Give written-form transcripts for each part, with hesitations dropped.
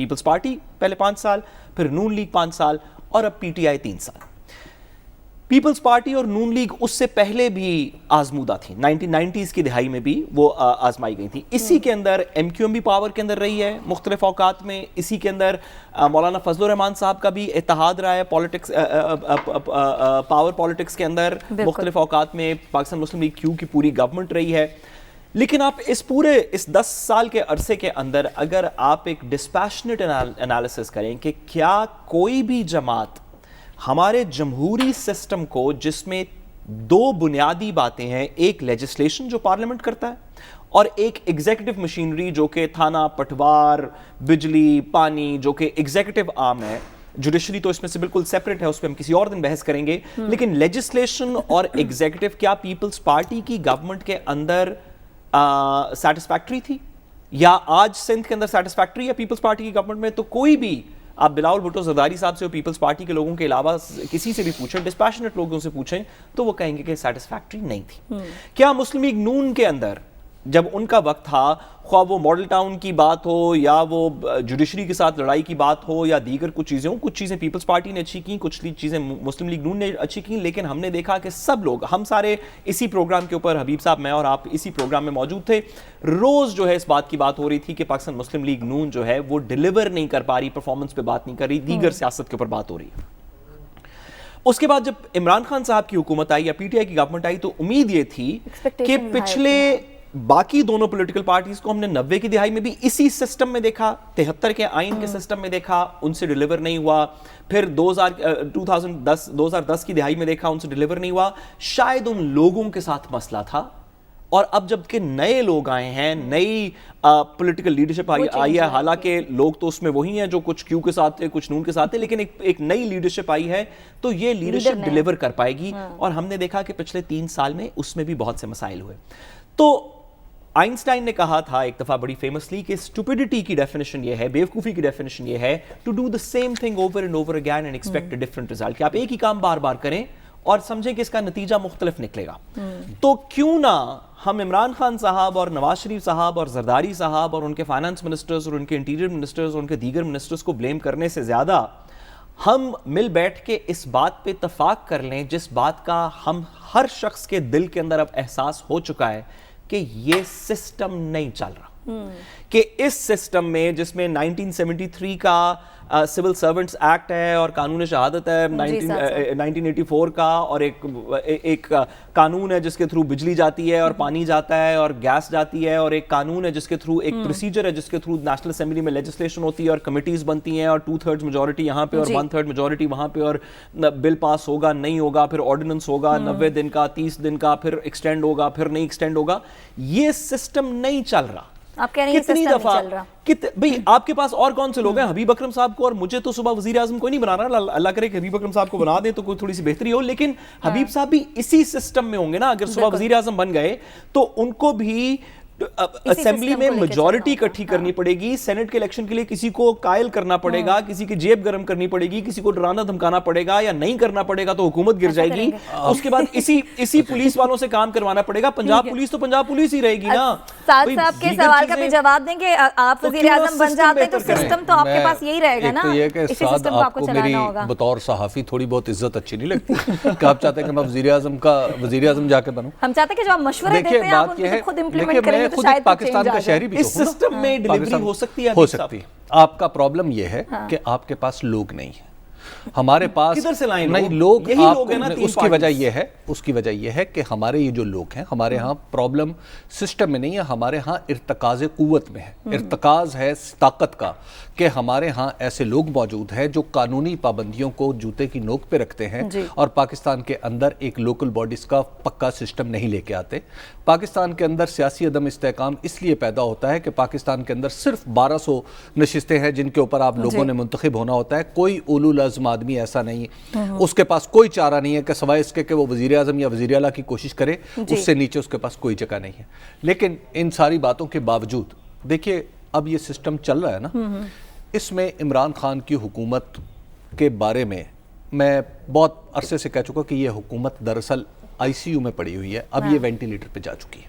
Peoples party پہلے 5 سال, پھر نون لیگ 5 سال, اور اب پی ٹی آئی 3 سال. پیپلز پارٹی اور نون لیگ اس سے پہلے بھی آزمودہ تھی, 1990s کی دہائی میں بھی وہ آزمائی گئی تھی. اسی کے اندر ایم کیو ایم بھی پاور کے اندر رہی ہے مختلف اوقات میں. اسی کے اندر مولانا فضل الرحمان صاحب کا بھی اتحاد رہا ہے پالیٹکس, پاور پالیٹکس کے اندر مختلف اوقات میں. پاکستان مسلم لیگ کیو کی پوری گورنمنٹ رہی ہے. لیکن آپ اس پورے 10 سال کے عرصے کے اندر اگر آپ ایک ڈسپیشنیٹ انالیسس کریں کہ کیا کوئی بھی جماعت ہمارے جمہوری سسٹم کو, جس میں 2 بنیادی باتیں ہیں, ایک لیجسلیشن جو پارلیمنٹ کرتا ہے اور ایک ایگزیکٹو مشینری جو کہ تھانہ, پٹوار, بجلی, پانی, جو کہ ایگزیکٹو آرم ہے. جوڈیشری تو اس میں سے بالکل سیپریٹ ہے, اس پہ ہم کسی اور دن بحث کریں گے. لیکن لیجسلیشن اور ایگزیکٹو کیا پیپلز پارٹی کی گورنمنٹ کے اندر سیٹسفیکٹری تھی, یا آج سندھ کے اندر سیٹسفیکٹری ہے پیپلز پارٹی کی گورنمنٹ میں؟ تو کوئی بھی آپ بلاول بھٹو زرداری صاحب سے اور پیپلز پارٹی کے لوگوں کے علاوہ کسی سے بھی پوچھیں, ڈسپیشنیٹ لوگوں سے پوچھیں, تو وہ کہیں گے کہ سیٹسفیکٹری نہیں تھی. کیا مسلم لیگ نون کے اندر جب ان کا وقت تھا, خواہ وہ ماڈل ٹاؤن کی بات ہو یا وہ جوڈیشری کے ساتھ لڑائی کی بات ہو یا دیگر کچھ چیزیں ہوں, کچھ چیزیں پیپلز پارٹی نے اچھی کی, کچھ چیزیں مسلم لیگ نون نے اچھی کی, لیکن ہم نے دیکھا کہ سب لوگ, ہم سارے اسی پروگرام کے اوپر, حبیب صاحب, میں اور آپ اسی پروگرام میں موجود تھے, روز جو ہے اس بات کی بات ہو رہی تھی کہ پاکستان مسلم لیگ نون جو ہے وہ ڈیلیور نہیں کر پا رہی, پرفارمنس پہ بات نہیں کر رہی, دیگر سیاست کے اوپر بات ہو رہی ہے. اس کے بعد جب عمران خان صاحب کی حکومت آئی یا پی ٹی آئی کی گورنمنٹ آئی, تو امید یہ تھی کہ پچھلے باقی دونوں پولیٹیکل پارٹیز کو ہم نے 90 کی دہائی میں بھی اسی سسٹم میں دیکھا, 73 کے آئین کے سسٹم میں دیکھا, ان سے ڈیلیور نہیں ہوا. پھر 2010 کی دہائی میں دیکھا, ان سے ڈیلیور نہیں ہوا. شاید ان لوگوں کے ساتھ مسئلہ تھا. اور اب جب کہ نئے لوگ آئے ہیں, نئی پولیٹیکل لیڈرشپ آئی ہے, حالانکہ لوگ تو اس میں وہی ہیں جو کچھ کیو کے ساتھ تھے, کچھ نون کے ساتھ تھے, لیکن ایک نئی لیڈرشپ آئی ہے, تو یہ لیڈرشپ ڈیلیور کر پائے گی. اور ہم نے دیکھا کہ پچھلے 3 سال میں اس میں بھی بہت سے مسائل ہوئے. تو آئنسٹائن نے کہا تھا ایک دفعہ بڑی فیمسلی کہ اسٹوپڈیٹی کی ڈیفینیشن یہ ہے, بیوقوفی کی ڈیفینیشن یہ ہے, to do the same thing over and over again and expect a different result, کہ آپ ایک ہی کام بار بار کریں اور سمجھیں کہ اس کا نتیجہ مختلف نکلے گا. تو کیوں نہ ہم عمران خان صاحب اور نواز شریف صاحب اور زرداری صاحب اور ان کے فائنانس منسٹرز اور ان کے انٹیریئر منسٹرز اور ان کے دیگر منسٹرز کو بلیم کرنے سے زیادہ ہم مل بیٹھ کے اس بات پہ اتفاق کر لیں, جس بات کا ہم ہر شخص کے دل کے اندر اب احساس ہو چکا ہے کہ یہ سسٹم نہیں چل رہا, کہ اس سسٹم میں جس میں 1973 کا سول سرونٹس ایکٹ ہے اور قانون شہادت ہے 1984 کا, اور ایک قانون ہے جس کے تھرو بجلی جاتی ہے اور پانی جاتا ہے اور گیس جاتی ہے, اور ایک قانون ہے جس کے تھرو, ایک پروسیجر ہے جس کے تھرو نیشنل اسمبلی میں لیجسلیشن ہوتی ہے اور کمیٹیز بنتی ہیں اور 2/3 میجورٹی یہاں پہ اور 1/3 میجورٹی وہاں پہ, اور بل پاس ہوگا نہیں ہوگا, پھر آرڈیننس ہوگا 90 دن کا, 30 دن کا, پھر ایکسٹینڈ ہوگا, پھر نہیں ایکسٹینڈ ہوگا. یہ سسٹم نہیں چل رہا. آپ کہہ رہے ہیں کتنی دفعہ بھئی آپ کے پاس اور کون سے لوگ ہیں, حبیب اکرم صاحب کو, اور مجھے تو صبح وزیر اعظم کوئی نہیں بنا رہا, اللہ کرے کہ حبیب اکرم صاحب کو بنا دیں تو کوئی تھوڑی سی بہتری ہو, لیکن حبیب صاحب بھی اسی سسٹم میں ہوں گے نا. اگر صبح وزیر اعظم بن گئے تو ان کو بھی اسمبلی میں میجورٹی اکٹھی کرنی پڑے گی, سینٹ کے الیکشن کے لیے کسی کو قائل کرنا پڑے گا, کسی کی جیب گرم کرنی پڑے گی, کسی کو ڈرانا دھمکانا پڑے گا, یا نہیں کرنا پڑے گا تو حکومت گر جائے گی. اس کے بعد اسی پولیس والوں سے کام کروانا پڑے گا. پنجاب پولیس تو پنجاب پولیس ہی رہے گی نا. سعد صاحب کے سوال کا بھی جواب دیں کہ آپ وزیر اعظم بن جاتے تو سسٹم تو آپ کے پاس یہی رہے گا نا. تو یہ کہ سعد آپ کو میری بطور صحافی تھوڑی بہت عزت اچھی نہیں لگتی کہ آپ چاہتے ہیں کہ میں وزیر اعظم جا کے بنوں؟ ہم چاہتے ہیں کہ جو آپ مشورے دیتے ہیں آپ ان کو خود امپلیمنٹ کریں تو شاید پاکستان کا شہری بھی اس سسٹم میں ڈیلیوری ہو سکتی ہے. ہو سکتی ہے. آپ کا پرابلم یہ ہے کہ آپ کے پاس لوگ نہیں ہیں, ہمارے پاس کدھر سے لائیں نہیں لوگ. اس کی وجہ یہ ہے کہ ہمارے یہ جو لوگ ہیں, ہمارے ہاں پرابلم سسٹم میں نہیں ہے, ہمارے ہاں ارتکاز قوت میں ہے. ارتکاز ہے طاقت کا, کہ ہمارے ہاں ایسے لوگ موجود ہیں جو قانونی پابندیوں کو جوتے کی نوک پہ رکھتے ہیں اور پاکستان کے اندر ایک لوکل باڈیز کا پکا سسٹم نہیں لے کے آتے. پاکستان کے اندر سیاسی عدم استحکام اس لیے پیدا ہوتا ہے کہ پاکستان کے اندر صرف 1200 نشستیں ہیں جن کے اوپر آپ لوگوں نے منتخب ہونا ہوتا ہے. کوئی اولو العزم آدمی ایسا نہیں, اس کے پاس کوئی چارہ نہیں ہے کہ سوائے اس کے کہ وہ وزیر اعظم یا وزیر اعلیٰ کی کوشش کرے, اس سے نیچے اس کے پاس کوئی جگہ نہیں ہے. لیکن ان ساری باتوں کے باوجود دیکھیے اب یہ سسٹم چل رہا ہے نا, اس میں عمران خان کی حکومت کے بارے میں بہت عرصے سے کہہ چکا کہ یہ حکومت دراصل آئی سی یو میں پڑی ہوئی ہے, اب یہ وینٹیلیٹر پہ جا چکی ہے.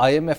IMF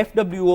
FWO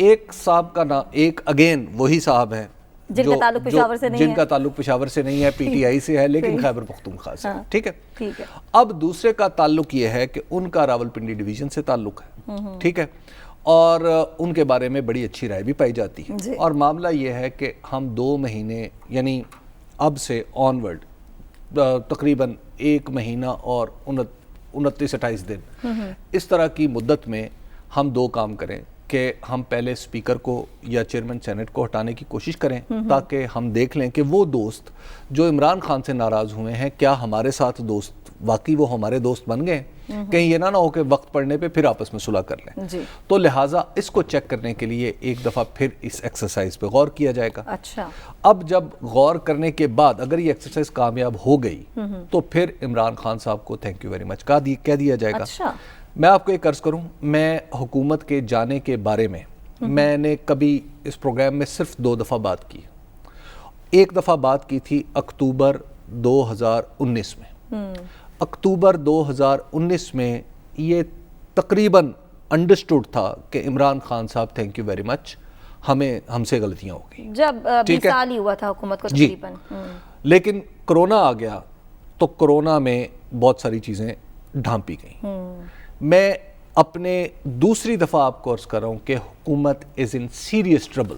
ایک صاحب کا نام، ایک اگین وہی صاحب ہیں جن کا تعلق پشاور سے نہیں ہے، جن کا تعلق پشاور سے نہیں ہے، پی ٹی آئی سے ہے لیکن خیبر پختونخوا سے، ٹھیک ہے. اب دوسرے کا تعلق یہ ہے کہ ان کا راولپنڈی ڈویژن سے تعلق ہے، ٹھیک ہے، اور ان کے بارے میں بڑی اچھی رائے بھی پائی جاتی ہے. اور معاملہ یہ ہے کہ ہم 2 مہینے یعنی اب سے آنورڈ تقریباً 1 مہینہ اور 29-28 دن اس طرح کی مدت میں ہم 2 کام کریں کہ ہم پہلے اسپیکر کو یا چیئرمین سینٹ کو ہٹانے کی کوشش کریں تاکہ ہم دیکھ لیں کہ وہ دوست جو عمران خان سے ناراض ہوئے ہیں کیا ہمارے ساتھ دوست واقعی وہ ہمارے دوست بن گئے، کہیں یہ نہ ہو کہ وقت پڑنے پہ پھر آپس میں صلح کر لیں. تو لہٰذا اس کو چیک کرنے کے لیے ایک دفعہ پھر اس ایکسرسائز پہ غور کیا جائے گا. اچھا، اب جب غور کرنے کے بعد اگر یہ ایکسرسائز کامیاب ہو گئی تو پھر عمران خان صاحب کو تھینک یو ویری مچ کہہ دیا جائے گا. اچھا، میں آپ کو ایک عرض کروں، میں حکومت کے جانے کے بارے میں نے کبھی اس پروگرام میں صرف 2 دفعہ بات کی. ایک دفعہ بات کی تھی اکتوبر 2019 میں. اکتوبر 2019 میں یہ تقریباً انڈرسٹوڈ تھا کہ عمران خان صاحب تھینک یو ویری مچ، ہم سے غلطیاں ہو گئی، جب 20 سال ہی ہوا تھا حکومت کو تقریباً. لیکن کرونا آ گیا تو کرونا میں بہت ساری چیزیں ڈھانپی گئیں. میں اپنے دوسری دفعہ آپ کو عرض کر رہا ہوں کہ حکومت از ان سیریس ٹربل.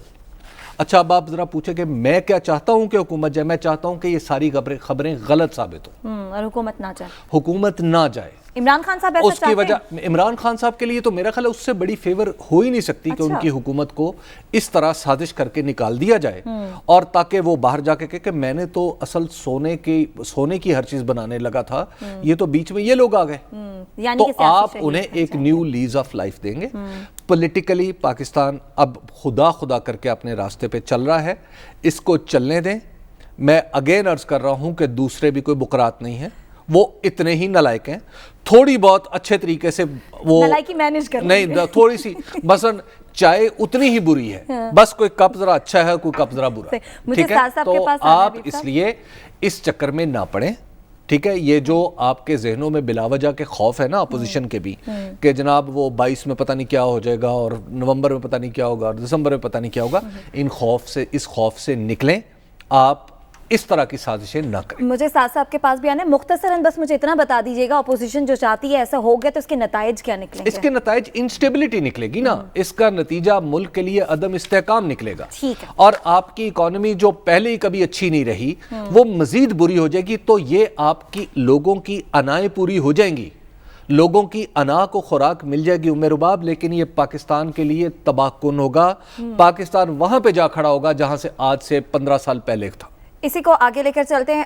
اچھا اب آپ ذرا پوچھیں کہ میں کیا چاہتا ہوں کہ حکومت جائے؟ میں چاہتا ہوں کہ یہ ساری خبریں غلط ثابت ہوں اور حکومت نہ جائے. حکومت نہ جائے. عمران خان صاحب ایسا اس کی وجہ عمران خان صاحب کے لیے تو میرا خیال ہے اس سے بڑی فیور ہو ہی نہیں سکتی کہ ان کی حکومت کو اس طرح سازش کر کے نکال دیا جائے اور تاکہ وہ باہر جا کے کہ میں نے تو اصل سونے کی ہر چیز بنانے لگا تھا، یہ تو بیچ میں یہ لوگ آ گئے. تو آپ انہیں ایک نیو لیز آف لائف دیں گے. پولیٹیکلی پاکستان اب خدا کر کے اپنے راستے پہ چل رہا ہے، اس کو چلنے دیں. میں اگین عرض کر رہا ہوں کہ دوسرے بھی کوئی بکرات نہیں ہیں، وہ اتنے ہی نالائق ہیں. تھوڑی بہت اچھے طریقے سے وہ نالائکی مینیج کر نہیں، تھوڑی سی مثلا چائے اتنی ہی بری ہے، بس کوئی کپ ذرا اچھا ہے، کوئی کپ ذرا برا، ٹھیک ہے. تو آپ اس لیے اس چکر میں نہ پڑیں، ٹھیک ہے. یہ جو آپ کے ذہنوں میں بلا وجہ کے خوف ہے نا اپوزیشن کے بھی کہ جناب وہ 22 میں پتہ نہیں کیا ہو جائے گا اور نومبر میں پتہ نہیں کیا ہوگا اور دسمبر میں پتہ نہیں کیا ہوگا، اس خوف سے نکلیں. آپ اس طرح کی سازشیں نہ کریں. مجھے ساتھ صاحب کے پاس بھی آنا ہے، مختصراً بس مجھے اتنا بتا دیجیے گا اپوزیشن جو چاہتی ہے ایسا ہو گیا تو اس کے نتائج کیا نکلیں گے؟ اس کے نتائج انسٹیبلٹی نکلے گی نا، اس کا نتیجہ ملک کے لیے عدم استحکام نکلے گا. ٹھیک ہے. اور آپ کی اکانومی جو پہلے ہی کبھی اچھی نہیں رہی وہ مزید بری ہو جائے گی. تو یہ آپ کی لوگوں کی انائیں پوری ہو جائیں گی، لوگوں کی انا کو خوراک مل جائے گی ام رباب. لیکن یہ پاکستان کے لیے تباہ کن ہوگا. پاکستان وہاں پہ جا کھڑا ہوگا جہاں سے آج سے 15 سال پہلے تھا. اسی کو آگے لے کر چلتے ہیں.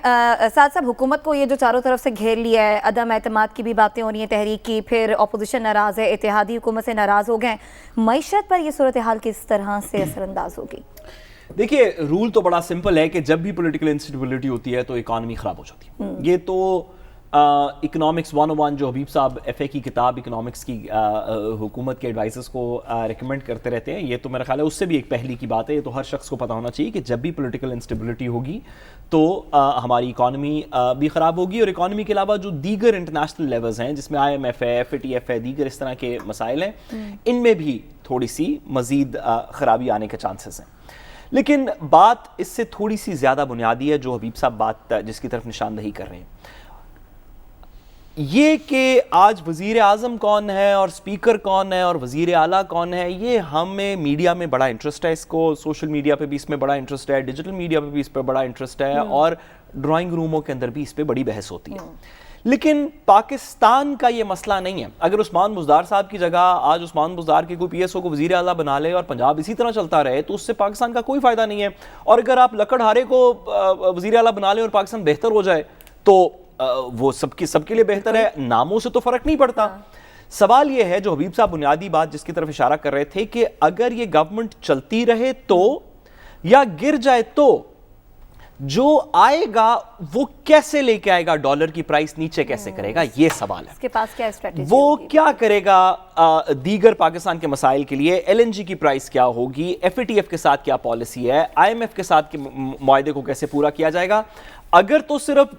ساتھ صاحب حکومت کو یہ جو چاروں طرف سے گھیر لیا ہے، عدم اعتماد کی بھی باتیں ہو رہی ہیں تحریک کی، پھر اپوزیشن ناراض ہے، اتحادی حکومت سے ناراض ہو گئے، معیشت پر یہ صورتحال کس طرح سے اثر انداز ہوگی؟ دیکھیے رول تو بڑا سمپل ہے کہ جب بھی پولیٹیکل انسٹیبلٹی ہوتی ہے تو اکانومی خراب ہو جاتی ہے. یہ تو اکنامکس 101 جو حبیب صاحب ایف اے کی کتاب اکنامکس کی حکومت کے ایڈوائزرز کو ریکمینڈ کرتے رہتے ہیں، یہ تو میرا خیال ہے اس سے بھی ایک پہلی کی بات ہے. یہ تو ہر شخص کو پتہ ہونا چاہیے کہ جب بھی پولیٹیکل انسٹیبلٹی ہوگی تو ہماری اکانومی بھی خراب ہوگی. اور اکانومی کے علاوہ جو دیگر انٹرنیشنل لیولز ہیں جس میں آئی ایم ایف ہے، ایف اے ٹی ایف ہے، دیگر اس طرح کے مسائل ہیں، ان میں بھی تھوڑی سی مزید خرابی آنے کے چانسز ہیں. لیکن بات اس سے تھوڑی سی زیادہ بنیادی ہے جو حبیب صاحب بات جس کی طرف نشاندہی کر رہے ہیں، یہ کہ آج وزیر اعظم کون ہے اور اسپیکر کون ہے اور وزیر اعلیٰ کون ہے، یہ ہمیں میڈیا میں بڑا انٹرسٹ ہے، اس کو سوشل میڈیا پہ بھی اس میں بڑا انٹرسٹ ہے، ڈیجیٹل میڈیا پہ بھی اس پہ بڑا انٹرسٹ ہے، اور ڈرائنگ روموں کے اندر بھی اس پہ بڑی بحث ہوتی ہے. لیکن پاکستان کا یہ مسئلہ نہیں ہے. اگر عثمان بزدار صاحب کی جگہ آج عثمان بزدار کے کوئی پی ایس او کو وزیر اعلیٰ بنا لے اور پنجاب اسی طرح چلتا رہے تو اس سے پاکستان کا کوئی فائدہ نہیں ہے. اور اگر آپ لکڑ ہارے کو وزیر اعلیٰ بنا لیں اور پاکستان بہتر ہو جائے تو وہ سب کے لیے بہتر ہے، ناموں سے تو فرق نہیں پڑتا. سوال یہ ہے جو حبیب صاحب بنیادی بات جس کی طرف اشارہ کر رہے تھے کہ اگر یہ گورنمنٹ چلتی رہے تو یا گر جائے تو جو آئے گا وہ کیسے لے کے آئے گا، ڈالر کی پرائس نیچے کیسے کرے گا، یہ سوال ہے. اس کے پاس کیا اسٹریٹجی وہ کیا کرے گا دیگر پاکستان کے مسائل کے لیے، ایل این جی کی پرائس کیا ہوگی، ایف اے ٹی ایف کے ساتھ کیا پالیسی ہے، آئی ایم ایف کے ساتھ معاہدے کو کیسے پورا کیا جائے گا. اگر تو صرف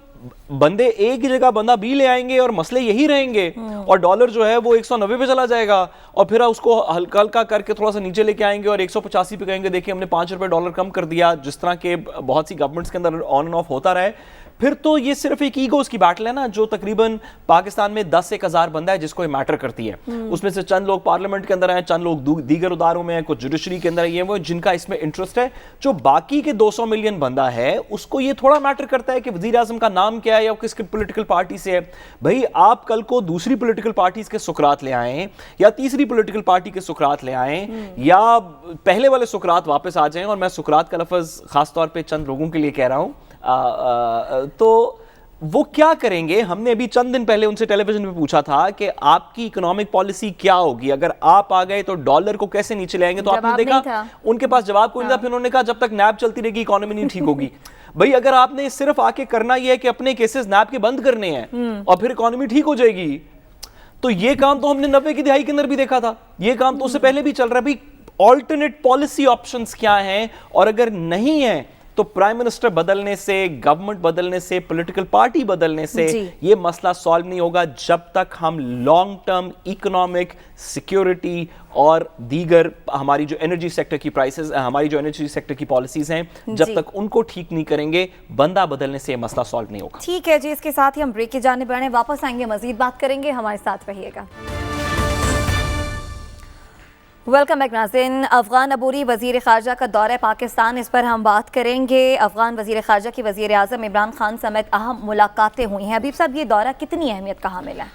بندے ایک ہی جگہ بندہ بی لے آئیں گے اور مسئلے یہی رہیں گے, اور ڈالر جو ہے وہ 190 پہ چلا جائے گا, اور پھر اس کو ہلکا ہلکا کر کے تھوڑا سا نیچے لے کے آئیں گے اور 185 پہ کہیں گے دیکھیں ہم نے 5 روپے ڈالر کم کر دیا, جس طرح کے بہت سی گورنمنٹس کے اندر آن اینڈ آف ہوتا رہے. پھر تو یہ صرف ایک ایگوز کی بیٹل ہے نا, جو تقریباً پاکستان میں 10-1,000 بندہ ہے جس کو یہ میٹر کرتی ہے. اس میں سے چند لوگ پارلیمنٹ کے اندر ہیں, چند لوگ دیگر اداروں میں ہیں, کچھ جوڈیشری کے اندر یہ وہ جن کا اس میں انٹرسٹ ہے. جو باقی کے 200 ملین بندہ ہے اس کو یہ تھوڑا میٹر کرتا ہے کہ وزیر اعظم کا نام کیا ہے یا کس پولیٹیکل پارٹی سے ہے. بھائی آپ کل کو دوسری پولیٹیکل پارٹیز کے سکرات لے آئیں یا تیسری پولیٹیکل پارٹی کے سکرات لے آئیں یا پہلے والے سکرات واپس آ جائیں, اور میں سکرات کا لفظ خاص طور پہ چند لوگوں کے لیے کہہ رہا ہوں, تو وہ کیا کریں گے؟ ہم نے ابھی چند دن پہلے ان سے ٹیلی ویژن پہ پوچھا تھا کہ آپ کی اکنامک پالیسی کیا ہوگی, اگر آپ آ گئے تو ڈالر کو کیسے نیچے لے آئیں گے؟ تو آپ نے دیکھا ان کے پاس جواب کوئی نہیں تھا. پھر انہوں نے کہا جب تک نیب چلتی رہے گی اکانومی نہیں ٹھیک ہوگی. بھائی اگر آپ نے صرف آ کے کرنا یہ ہے کہ اپنے کیسز نیب کے بند کرنے ہیں اور پھر اکانومی ٹھیک ہو جائے گی, تو یہ کام تو ہم نے 90 کی دہائی کے اندر بھی دیکھا تھا, یہ کام تو اس سے پہلے بھی چل رہا ہے. بھائی آلٹرنیٹ پالیسی آپشنز کیا ہیں, اور اگر نہیں ہیں تو پرائم منسٹر بدلنے سے, گورنمنٹ بدلنے سے, پولیٹیکل پارٹی بدلنے سے یہ مسئلہ سالو نہیں ہوگا جب تک ہم لانگ ٹرم اکنامک سیکیورٹی اور دیگر ہماری جو انرجی سیکٹر کی پرائسز, ہماری جو انرجی سیکٹر کی پالیسیز ہیں, جب تک ان کو ٹھیک نہیں کریں گے بندہ بدلنے سے یہ مسئلہ سالو نہیں ہوگا. ٹھیک ہے جی, اس کے ساتھ ہی ہم بریک کی جانب بڑھیں, واپس آئیں گے مزید بات کریں گے, ہمارے ساتھ رہیے گا. ویلکم بیک ناظرین. افغان عبوری وزیر خارجہ کا دورہ پاکستان, اس پر ہم بات کریں گے. افغان وزیر خارجہ کی وزیر اعظم عمران خان سمیت اہم ملاقاتیں ہوئی ہیں. حبیب صاحب, یہ دورہ کتنی اہمیت کا حامل ہے؟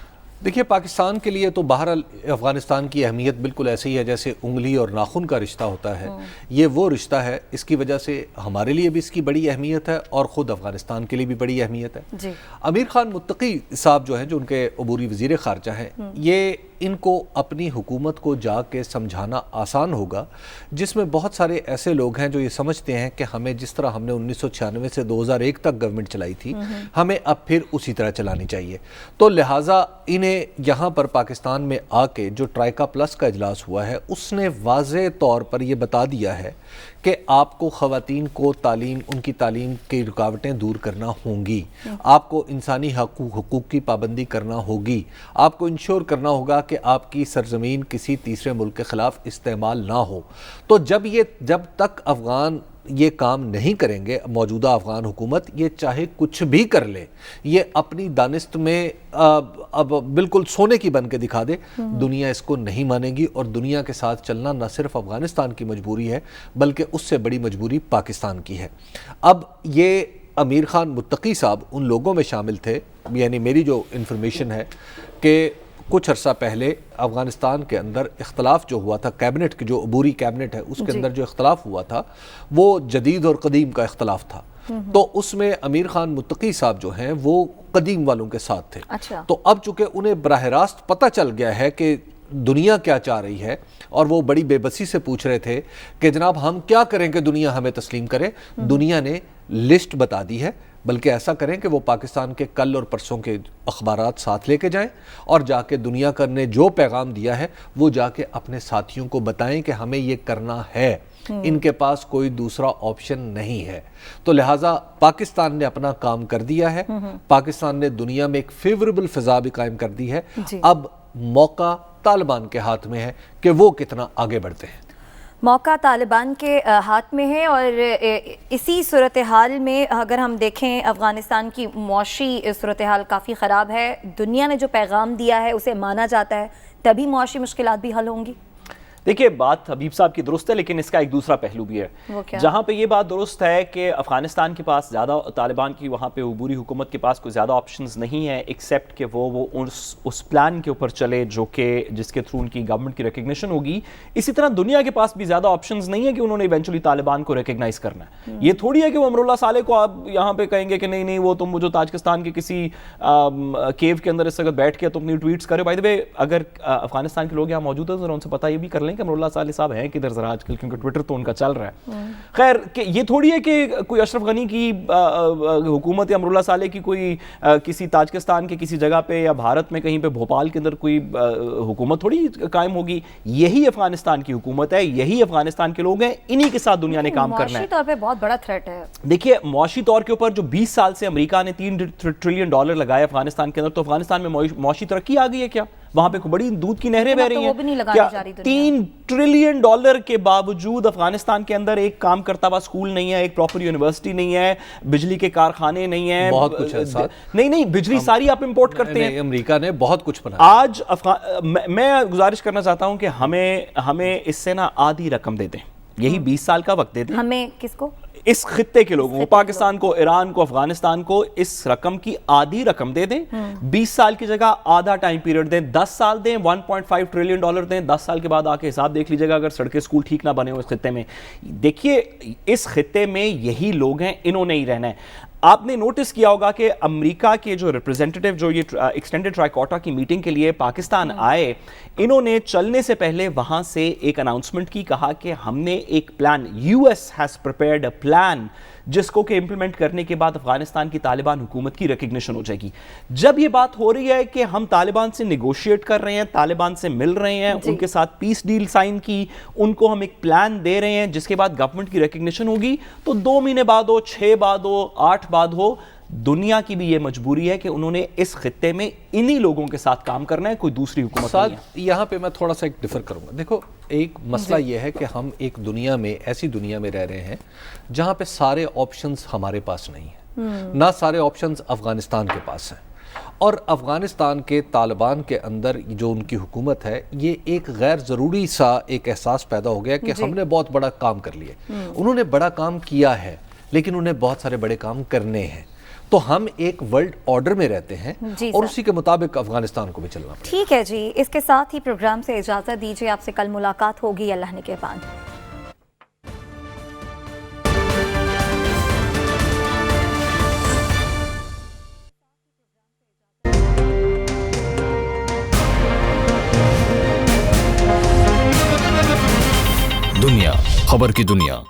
دیکھیے پاکستان کے لیے تو بہرحال افغانستان کی اہمیت بالکل ایسے ہی ہے جیسے انگلی اور ناخن کا رشتہ ہوتا ہے. یہ وہ رشتہ ہے, اس کی وجہ سے ہمارے لیے بھی اس کی بڑی اہمیت ہے اور خود افغانستان کے لیے بھی بڑی اہمیت ہے. امیر خان متقی صاحب جو ہیں, جو ان کے عبوری وزیر خارجہ ہیں, یہ ان کو اپنی حکومت کو جا کے سمجھانا آسان ہوگا, جس میں بہت سارے ایسے لوگ ہیں جو یہ سمجھتے ہیں کہ ہمیں جس طرح ہم نے 1996 سے 2001 تک گورنمنٹ چلائی تھی ہمیں اب پھر اسی طرح چلانی چاہیے. تو لہٰذا انہیں یہاں پر پاکستان میں آ کے جو ٹرائیکا پلس کا اجلاس ہوا ہے اس نے واضح طور پر یہ بتا دیا ہے کہ آپ کو خواتین کو تعلیم, ان کی تعلیم کی رکاوٹیں دور کرنا ہوں گی, آپ کو انسانی حقوق کی پابندی کرنا ہوگی, آپ کو انشور کرنا ہوگا کہ آپ کی سرزمین کسی تیسرے ملک کے خلاف استعمال نہ ہو. تو جب تک افغان یہ کام نہیں کریں گے, موجودہ افغان حکومت یہ چاہے کچھ بھی کر لے, یہ اپنی دانست میں اب بالکل سونے کی بن کے دکھا دے, دنیا اس کو نہیں مانے گی. اور دنیا کے ساتھ چلنا نہ صرف افغانستان کی مجبوری ہے بلکہ اس سے بڑی مجبوری پاکستان کی ہے. اب یہ امیر خان متقی صاحب ان لوگوں میں شامل تھے, یعنی میری جو انفارمیشن ہے کہ کچھ عرصہ پہلے افغانستان کے اندر اختلاف جو ہوا تھا کیبنٹ کی, جو عبوری کیبنٹ ہے اس کے اندر جو اختلاف ہوا تھا وہ جدید اور قدیم کا اختلاف تھا. تو اس میں امیر خان متقی صاحب جو ہیں وہ قدیم والوں کے ساتھ تھے. تو اب چونکہ انہیں براہ راست پتہ چل گیا ہے کہ دنیا کیا چاہ رہی ہے, اور وہ بڑی بے بسی سے پوچھ رہے تھے کہ جناب ہم کیا کریں کہ دنیا ہمیں تسلیم کرے. دنیا نے لسٹ بتا دی ہے, بلکہ ایسا کریں کہ وہ پاکستان کے کل اور پرسوں کے اخبارات ساتھ لے کے جائیں اور جا کے دنیا نے جو پیغام دیا ہے وہ جا کے اپنے ساتھیوں کو بتائیں کہ ہمیں یہ کرنا ہے, ان کے پاس کوئی دوسرا آپشن نہیں ہے. تو لہٰذا پاکستان نے اپنا کام کر دیا ہے, پاکستان نے دنیا میں ایک فیوریبل فضا بھی قائم کر دی ہے. اب موقع طالبان کے ہاتھ میں ہے کہ وہ کتنا آگے بڑھتے ہیں. موقع طالبان کے ہاتھ میں ہے, اور اسی صورتحال میں اگر ہم دیکھیں افغانستان کی معاشی صورتحال کافی خراب ہے. دنیا نے جو پیغام دیا ہے اسے مانا جاتا ہے, تبھی معاشی مشکلات بھی حل ہوں گی. دیکھیے بات حبیب صاحب کی درست ہے, لیکن اس کا ایک دوسرا پہلو بھی ہے. جہاں پہ یہ بات درست ہے کہ افغانستان کے پاس زیادہ, طالبان کی وہاں پہ عبوری حکومت کے پاس کوئی زیادہ آپشنز نہیں ہیں ایکسیپٹ کہ وہ اس پلان کے اوپر چلے جو کہ جس کے تھرو ان کی گورنمنٹ کی ریکگنیشن ہوگی. اسی طرح دنیا کے پاس بھی زیادہ آپشنز نہیں ہے کہ انہوں نے ایونچولی طالبان کو ریکگنائز کرنا ہے. یہ تھوڑی ہے کہ وہ امراللہ صالح کو آپ یہاں پہ کہیں گے کہ نہیں نہیں وہ تم جو تاجکستان کے کسی کیو کے اندر اس وقت بیٹھ کے تم اپنی ٹویٹس کرے. بائی دی وے اگر افغانستان کے لوگ یہاں موجود ہیں ذرا ان سے پتہ یہ بھی کر لیں کہ امراللہ صالح صاحب ہیں کدھر ذرا آج کل, کیونکہ ٹویٹر تو ان کا چل رہا ہے. خیر کہ یہ تھوڑی ہے کہ کوئی اشرف غنی کی حکومت یا امراللہ صالح کی کوئی کسی تاجکستان کے کسی جگہ پہ یا بھارت میں کہیں پہ بھوپال کے اندر کوئی حکومت تھوڑی قائم ہوگی. یہی افغانستان کی حکومت ہے, یہی افغانستان کے لوگ ہیں, انہی کے ساتھ دنیا نے کام کرنا ہے. معاشی طور پہ بہت بڑا تھریٹ ہے. دیکھیے معاشی طور کے اوپر جو 20 سال سے امریکہ نے $3 ٹریلین لگائے افغانستان کے اندر, تو افغانستان میں معاشی ترقی آ گئی ہے کیا؟ وہاں پہ بڑی دودھ کی نہریں بہ رہی ہیں کیا؟ $3 ٹریلین کے باوجود افغانستان کے اندر ایک کام کرتا ہوا اسکول نہیں ہے, ایک پراپر یونیورسٹی نہیں ہے, بجلی کے کارخانے نہیں ہیں, بہت کچھ ہے ساتھ. نہیں بجلی ساری آپ امپورٹ کرتے ہیں. امریکہ نے بہت کچھ بنایا. آج میں گزارش کرنا چاہتا ہوں کہ ہمیں اس سے نا آدھی رقم دے دیں, یہی 20 سال کا وقت دے دیں. ہمیں کس کو؟ اس خطے کے لوگوں کو, پاکستان کو, ایران کو, افغانستان کو اس رقم کی آدھی رقم دے دیں. 20 سال کی جگہ آدھا ٹائم پیریڈ دیں, 10 سال دیں, $1.5 ٹریلین دیں. 10 سال کے بعد آ کے حساب دیکھ لیجئے گا اگر سڑکیں اسکول ٹھیک نہ بنے ہو اس خطے میں. دیکھیے اس خطے میں یہی لوگ ہیں, انہوں نے ہی رہنا ہے. آپ نے نوٹس کیا ہوگا کہ امریکہ کے جو ریپرزینٹیٹیو جو یہ ایکسٹینڈڈ ٹرائیکوٹا کی میٹنگ کے لیے پاکستان آئے, انہوں نے چلنے سے پہلے وہاں سے ایک اناؤنسمنٹ کی, کہا کہ ہم نے ایک plan, US has prepared a plan, جس کو کہ امپلیمنٹ کرنے کے بعد افغانستان کی طالبان حکومت کی ریکگنیشن ہو جائے گی. جب یہ بات ہو رہی ہے کہ ہم طالبان سے نیگوشیٹ کر رہے ہیں, طالبان سے مل رہے ہیں, ان کے ساتھ پیس ڈیل سائن کی, ان کو ہم ایک پلان دے رہے ہیں جس کے بعد گورنمنٹ کی ریکگنیشن ہوگی, تو 2 مہینے بعد ہو, 6 بعد ہو, 8 بعد ہو, دنیا کی بھی یہ مجبوری ہے کہ انہوں نے اس خطے میں انہی لوگوں کے ساتھ کام کرنا ہے, کوئی دوسری حکومت نہیں ہے. یہاں پہ میں تھوڑا سا ایک ڈیفر کروں گا. دیکھو ایک مسئلہ یہ ہے کہ ہم ایک دنیا میں, ایسی دنیا میں رہ رہے ہیں جہاں پہ سارے آپشنز ہمارے پاس نہیں ہیں, نہ سارے آپشنز افغانستان کے پاس ہیں. اور افغانستان کے طالبان کے اندر جو ان کی حکومت ہے, یہ ایک غیر ضروری سا ایک احساس پیدا ہو گیا کہ ہم نے بہت بڑا کام کر لیا. انہوں نے بڑا کام کیا ہے لیکن انہیں بہت سارے بڑے کام کرنے ہیں. تو ہم ایک ورلڈ آرڈر میں رہتے ہیں اور اسی کے مطابق افغانستان کو بھی چلنا پڑے. ٹھیک ہے جی, اس کے ساتھ ہی پروگرام سے اجازت دیجیے, آپ سے کل ملاقات ہوگی اللہ نے کے بعد. دنیا خبر کی دنیا